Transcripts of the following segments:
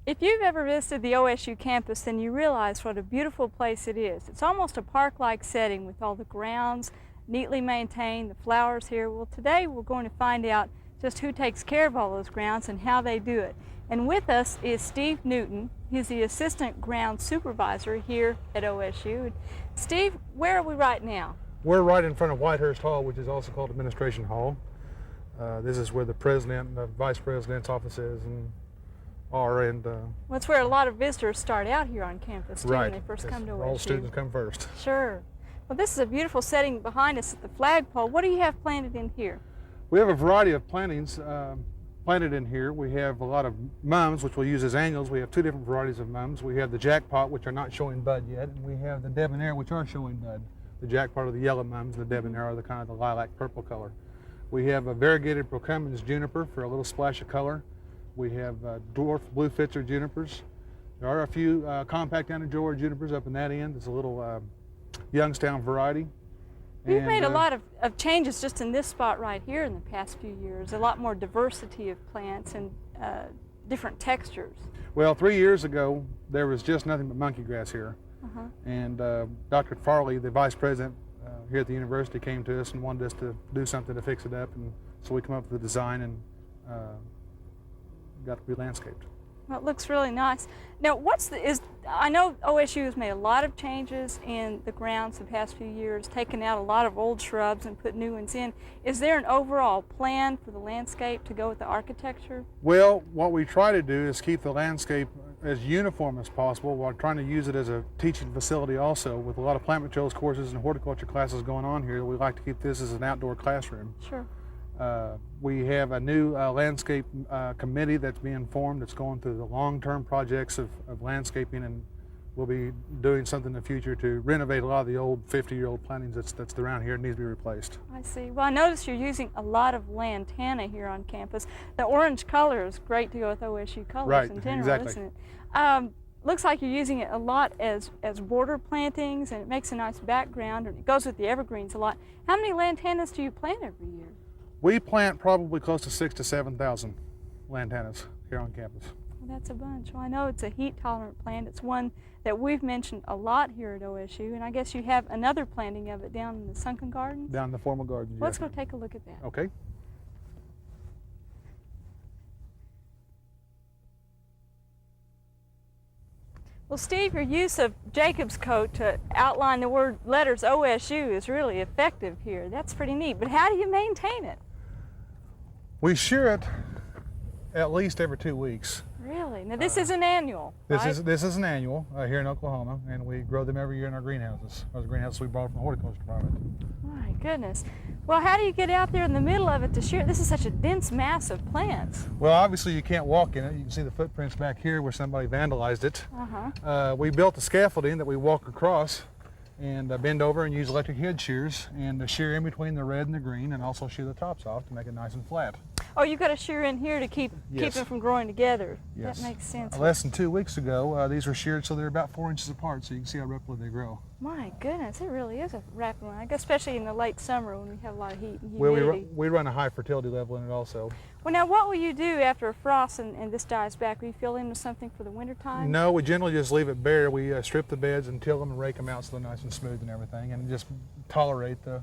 If you've ever visited the OSU campus, then you realize what a beautiful place it is. It's almost a park-like setting with all the grounds neatly maintained, the flowers here. Well, today we're going to find out just who takes care of all those grounds and how they do it. And with us is Steve Newton. He's the Assistant Grounds Supervisor here at OSU. Steve, where are we right now? We're right in front of Whitehurst Hall, which is also called Administration Hall. This is where the President and the Vice President's offices are. Well, it's where a lot of visitors start out here on campus, too, right. when they first come to OSU. All students come first. Sure. Well, this is a beautiful setting behind us at the flagpole. What do you have planted in here? We have a variety of plantings planted in here. We have a lot of mums, which we'll use as annuals. We have two different varieties of mums. We have the jackpot, which are not showing bud yet, and we have the debonair, which are showing bud. The jackpot are the yellow mums, and the debonair are the kind of the lilac purple color. We have a variegated Procumbens juniper for a little splash of color. We have dwarf blue Pfitzer junipers. There are a few compact Anadrora junipers up in that end. It's a little Youngstown variety. You've made a lot of changes just in this spot right here in the past few years. A lot more diversity of plants and different textures. Well, 3 years ago, there was just nothing but monkey grass here. And Dr. Farley, the vice president here at the university, came to us and wanted us to do something to fix it up. And so we come up with the design and got to be landscaped. Well, it looks really nice. Now, I know OSU has made a lot of changes in the grounds the past few years, taken out a lot of old shrubs and put new ones in. Is there an overall plan for the landscape to go with the architecture? Well, what we try to do is keep the landscape as uniform as possible while trying to use it as a teaching facility also. With a lot of plant materials courses and horticulture classes going on here, we like to keep this as an outdoor classroom. Sure. We have a new landscape committee that's being formed that's going through the long-term projects of landscaping, and we'll be doing something in the future to renovate a lot of the old 50-year-old plantings that's around here and needs to be replaced. I see. Well, I noticed you're using a lot of lantana here on campus. The orange color is great to go with OSU colors in general, exactly. Isn't it? Looks like you're using it a lot as border plantings, and it makes a nice background, and it goes with the evergreens a lot. How many lantanas do you plant every year? We plant probably close to 6,000 to 7,000 lantanas here on campus. Well, that's a bunch. Well, I know it's a heat-tolerant plant. It's one that we've mentioned a lot here at OSU, and I guess you have another planting of it down in the sunken gardens? Down in the formal gardens, Let's yes. go take a look at that. Okay. Well, Steve, your use of Jacob's coat to outline the letters OSU is really effective here. That's pretty neat. But how do you maintain it? We shear it at least every 2 weeks. Really? Now, this is an annual, This right? is an annual here in Oklahoma, and we grow them every year in our greenhouses. Those greenhouses we brought from the horticulture department. My goodness. Well, how do you get out there in the middle of it to shear? This is such a dense mass of plants. Well, obviously you can't walk in it. You can see the footprints back here where somebody vandalized it. We built a scaffolding that we walk across and bend over and use electric head shears and shear in between the red and the green, and also shear the tops off to make it nice and flat. Oh, you've got to shear in here to keep them from growing together. Yes. That makes sense. Less than 2 weeks ago, these were sheared so they're about 4 inches apart, so you can see how rapidly they grow. My goodness, it really is a rapid one, I guess, especially in the late summer when we have a lot of heat and Well, humidity. we run a high fertility level in it also. Well, now, what will you do after a frost and this dies back? Will you fill in with something for the winter time? No, we generally just leave it bare. We strip the beds and till them and rake them out so they're nice and smooth and everything, and just tolerate the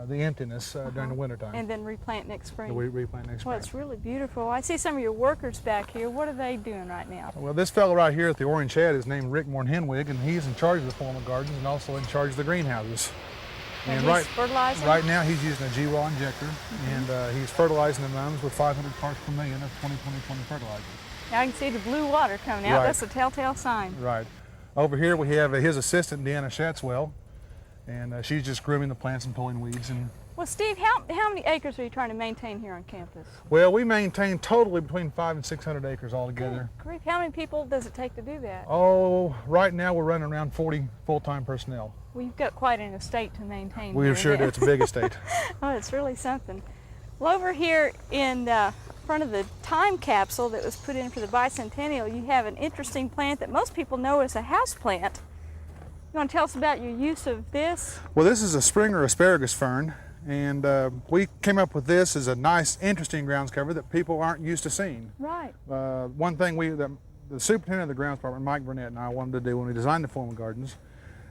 emptiness during the winter time. And then replant next spring. We replant next spring. Well, it's really beautiful. I see some of your workers back here. What are they doing right now? Well, this fellow right here at the orange hat is named Rick Morn-Henwig, and he's in charge of the formal gardens and also in charge of the greenhouses. And he's fertilizing? Right now he's using a GWA injector, and he's fertilizing the mums with 500 parts per million of 20-20-20 fertilizer. Now I can see the blue water coming out. Right. That's a telltale sign. Right. Over here we have his assistant, Deanna Shatswell, and she's just grooming the plants and pulling weeds. Well, Steve, how many acres are you trying to maintain here on campus? Well, we maintain totally between 500 and 600 acres altogether. Good grief. How many people does it take to do that? Oh, right now we're running around 40 full-time personnel. Well, you've got quite an estate to maintain. We sure do. It's a big estate. Oh, it's really something. Well, over here in front of the time capsule that was put in for the bicentennial, you have an interesting plant that most people know as a house plant. You want to tell us about your use of this? Well, this is a Springer asparagus fern, and we came up with this as a nice, interesting grounds cover that people aren't used to seeing. Right. One thing that the superintendent of the grounds department, Mike Burnett, and I wanted to do when we designed the formal gardens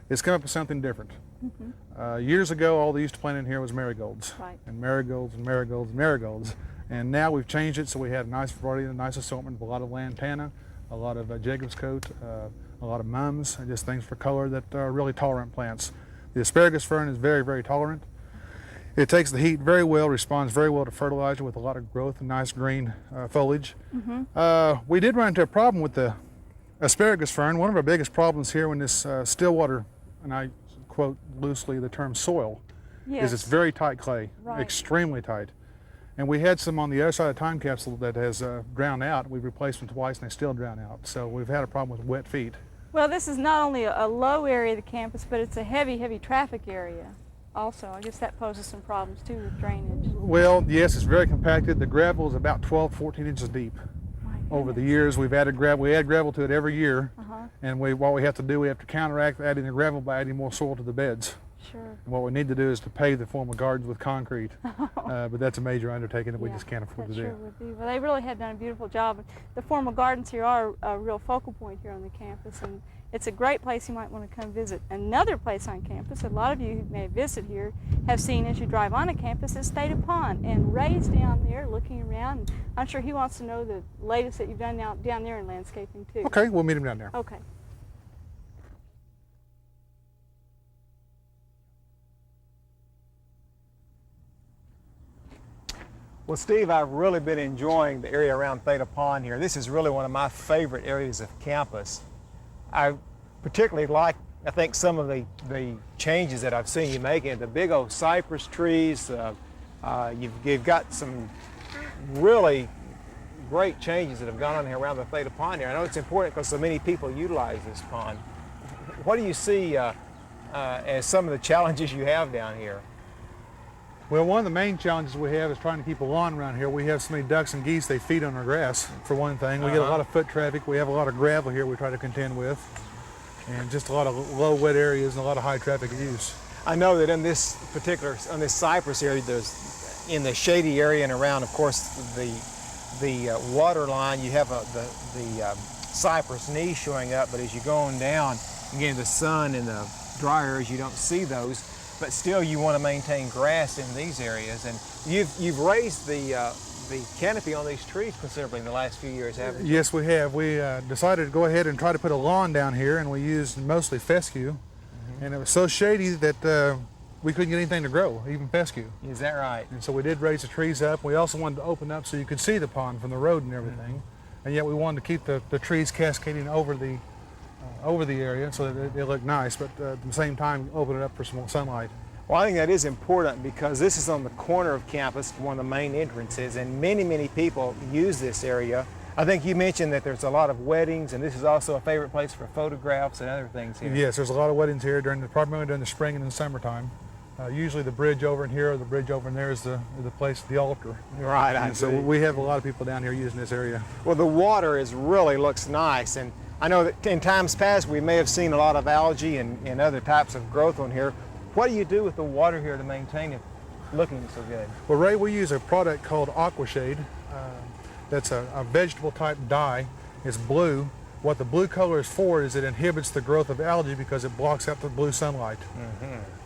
is come up with something different. Years ago, all they used to plant in here was marigolds, Right. and marigolds and marigolds and marigolds. And now we've changed it so we have a nice variety, a nice assortment of a lot of lantana, a lot of Jacob's coat, a lot of mums, and just things for color that are really tolerant plants. The asparagus fern is very, very tolerant. It takes the heat very well, responds very well to fertilizer with a lot of growth and nice green foliage. We did run into a problem with the asparagus fern. One of our biggest problems here when this Stillwater, and I quote loosely the term soil, is it's very tight clay, extremely tight. And we had some on the other side of the time capsule that has drowned out. We've replaced them twice and they still drown out. So we've had a problem with wet feet. Well, this is not only a low area of the campus, but it's a heavy, heavy traffic area also. I guess that poses some problems too with drainage. Well, yes, it's very compacted. The gravel is about 12, 14 inches deep. Over the years, we've added gravel. We add gravel to it every year. And what we have to do, we have to counteract adding the gravel by adding more soil to the beds. Sure. And what we need to do is to pave the formal gardens with concrete. But that's a major undertaking that we just can't afford to do. Sure would be. Well, they really have done a beautiful job. The formal gardens here are a real focal point here on the campus, and it's a great place you might want to come visit. Another place on campus, a lot of you who may visit here have seen as you drive on the campus, is Theta Pond. And Ray's down there looking around. And I'm sure he wants to know the latest that you've done down there in landscaping too. Okay, we'll meet him down there. Okay. Well, Steve, I've really been enjoying the area around Theta Pond here. This is really one of my favorite areas of campus. I particularly like, I think, some of the changes that I've seen you making. The big old cypress trees, you've got some really great changes that have gone on here around the Theta Pond here. I know it's important because so many people utilize this pond. What do you see as some of the challenges you have down here? Well, one of the main challenges we have is trying to keep a lawn around here. We have so many ducks and geese, they feed on our grass, for one thing. We get a lot of foot traffic. We have a lot of gravel here we try to contend with, and just a lot of low wet areas and a lot of high traffic use. I know that in this particular, on this cypress area, there's, in the shady area and around, of course, the water line, you have the cypress knees showing up, but as you go on down, again, the sun and the dry areas, you don't see those. But still, you want to maintain grass in these areas, and you've raised the canopy on these trees considerably in the last few years, haven't you? Yes, we have. We decided to go ahead and try to put a lawn down here, and we used mostly fescue, and it was so shady that we couldn't get anything to grow, even fescue. Is that right? And so we did raise the trees up. We also wanted to open up so you could see the pond from the road and everything, and yet we wanted to keep the trees cascading over the area so that they look nice, but at the same time open it up for some sunlight. Well, I think that is important because this is on the corner of campus, one of the main entrances, and many people use this area. I think you mentioned that there's a lot of weddings, and this is also a favorite place for photographs and other things here. Yes, there's a lot of weddings here primarily during the spring and the summertime. Usually the bridge over in here or the bridge over in there is the place, the altar. Right, and so we have a lot of people down here using this area. Well, the water really looks nice, and I know that in times past we may have seen a lot of algae and other types of growth on here. What do you do with the water here to maintain it looking so good? Well, Ray, we use a product called Aquashade. That's a vegetable type dye. It's blue. What the blue color is for is it inhibits the growth of algae because it blocks out the blue sunlight.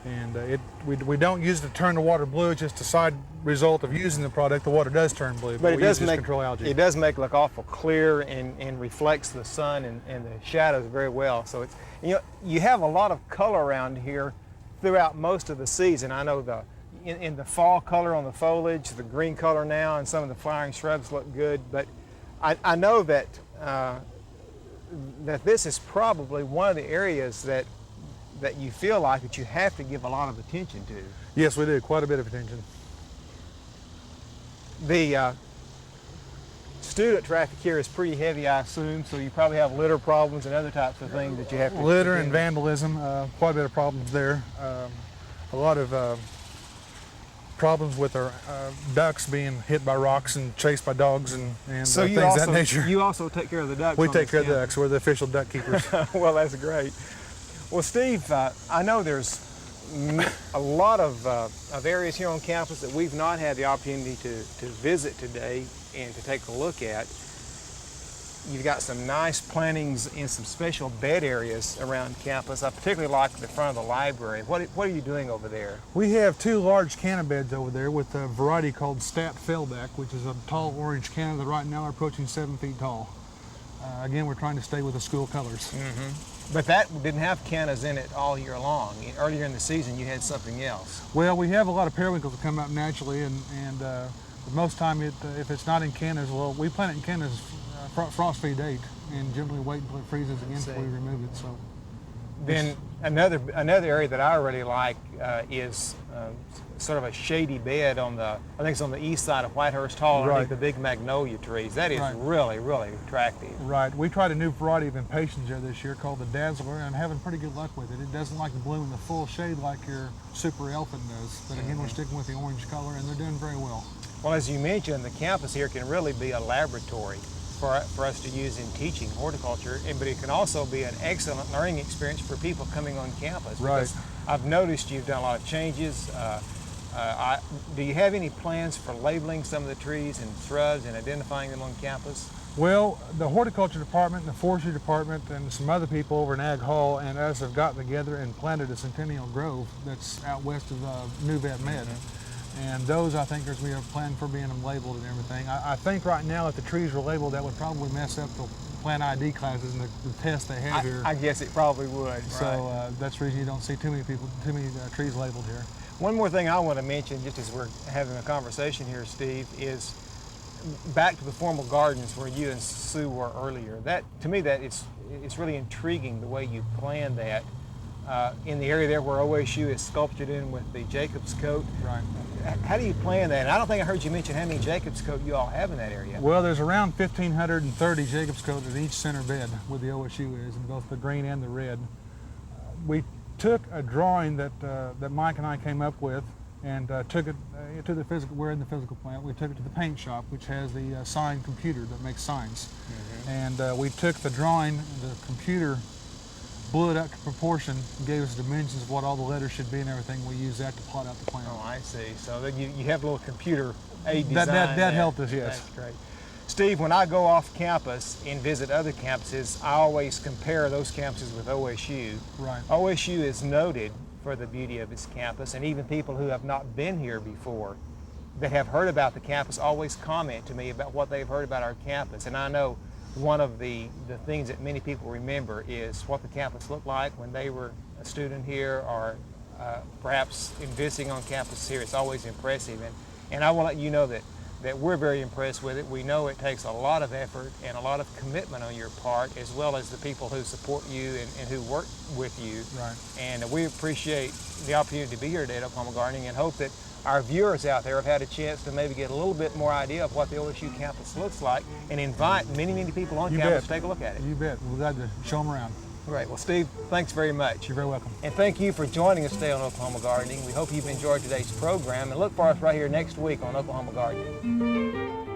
And we don't use it to turn the water blue. It's just a side result of using the product. The water does turn blue, but we use it to control algae. It does make it look awful clear and reflects the sun and the shadows very well. So it's, you have a lot of color around here throughout most of the season. I know in the fall color on the foliage, the green color now, and some of the flowering shrubs look good. But I know that that this is probably one of the areas that you feel like that you have to give a lot of attention to. Yes, we do, quite a bit of attention. The student traffic here is pretty heavy, I assume, so you probably have litter problems and other types of things that you have to litter and vandalism, quite a bit of problems there. A lot of problems with our ducks being hit by rocks and chased by dogs and so things of that nature. You also take care of the ducks? We take care of the ducks. We're the official duck keepers. Well, that's great. Well, Steve, I know there's a lot of areas here on campus that we've not had the opportunity to visit today and to take a look at. you've got some nice plantings in some special bed areas around campus. I particularly like the front of the library. What are you doing over there? We have 2 large canna beds over there with a variety called Stat Fellback, which is a tall orange canna that right now are approaching 7 feet tall. Again, we're trying to stay with the school colors. But that didn't have cannas in it all year long. Earlier in the season, you had something else. Well, we have a lot of periwinkles that come up naturally, and most time if it's not in cannas, well, we plant it in cannas frost free date and generally wait until it freezes again before we remove it. So then another area that I really like is sort of a shady bed on I think it's on the east side of Whitehurst Hall, underneath the big magnolia trees. That is really, really attractive. Right. We tried a new variety of impatiens there this year called the Dazzler, and I'm having pretty good luck with it. It doesn't like to bloom in the full shade like your Super Elfin does, but again, we're sticking with the orange color, and they're doing very well. Well, as you mentioned, the campus here can really be a laboratory for us to use in teaching horticulture, but it can also be an excellent learning experience for people coming on campus. Because I've noticed you've done a lot of changes. Do you have any plans for labeling some of the trees and shrubs and identifying them on campus? Well, the horticulture department, the forestry department, and some other people over in Ag Hall and us have gotten together and planted a centennial grove that's out west of New Vet Med. And those, I think, we have planned for being labeled and everything. I think right now, if the trees were labeled, that would probably mess up the plant ID classes and the tests they have here. I guess it probably would. So that's the reason you don't see too many trees labeled here. One more thing I want to mention, just as we're having a conversation here, Steve, is back to the formal gardens where you and Sue were earlier. To me, it's really intriguing the way you planned that. In the area there where OSU is sculptured in with the Jacob's coat. Right. How do you plan that? And I don't think I heard you mention how many Jacob's coat you all have in that area. Well, there's around 1,530 Jacob's coat at each center bed where the OSU is, in both the green and the red. We took a drawing that Mike and I came up with and took it to the physical. We're in the physical plant. We took it to the paint shop, which has the sign computer that makes signs. And we took the drawing, the computer blew it up to proportion, and gave us dimensions of what all the letters should be and everything. We use that to plot out the plan. Oh, I see. So then you have a little computer aid design. That helped us, yes. That's great. Steve, when I go off campus and visit other campuses, I always compare those campuses with OSU. Right. OSU is noted for the beauty of its campus, and even people who have not been here before that have heard about the campus always comment to me about what they've heard about our campus. And I know one of the things that many people remember is what the campus looked like when they were a student here, or perhaps in visiting on campus here. It's always impressive, and I will let you know that we're very impressed with it. We know it takes a lot of effort and a lot of commitment on your part, as well as the people who support you and who work with you. Right. And we appreciate the opportunity to be here today at Oklahoma Gardening, and hope that our viewers out there have had a chance to maybe get a little bit more idea of what the OSU campus looks like, and invite many, many people on campus to take a look at it. You bet. We're glad to show them around. Great. Well, Steve, thanks very much. You're very welcome. And thank you for joining us today on Oklahoma Gardening. We hope you've enjoyed today's program, and look for us right here next week on Oklahoma Gardening.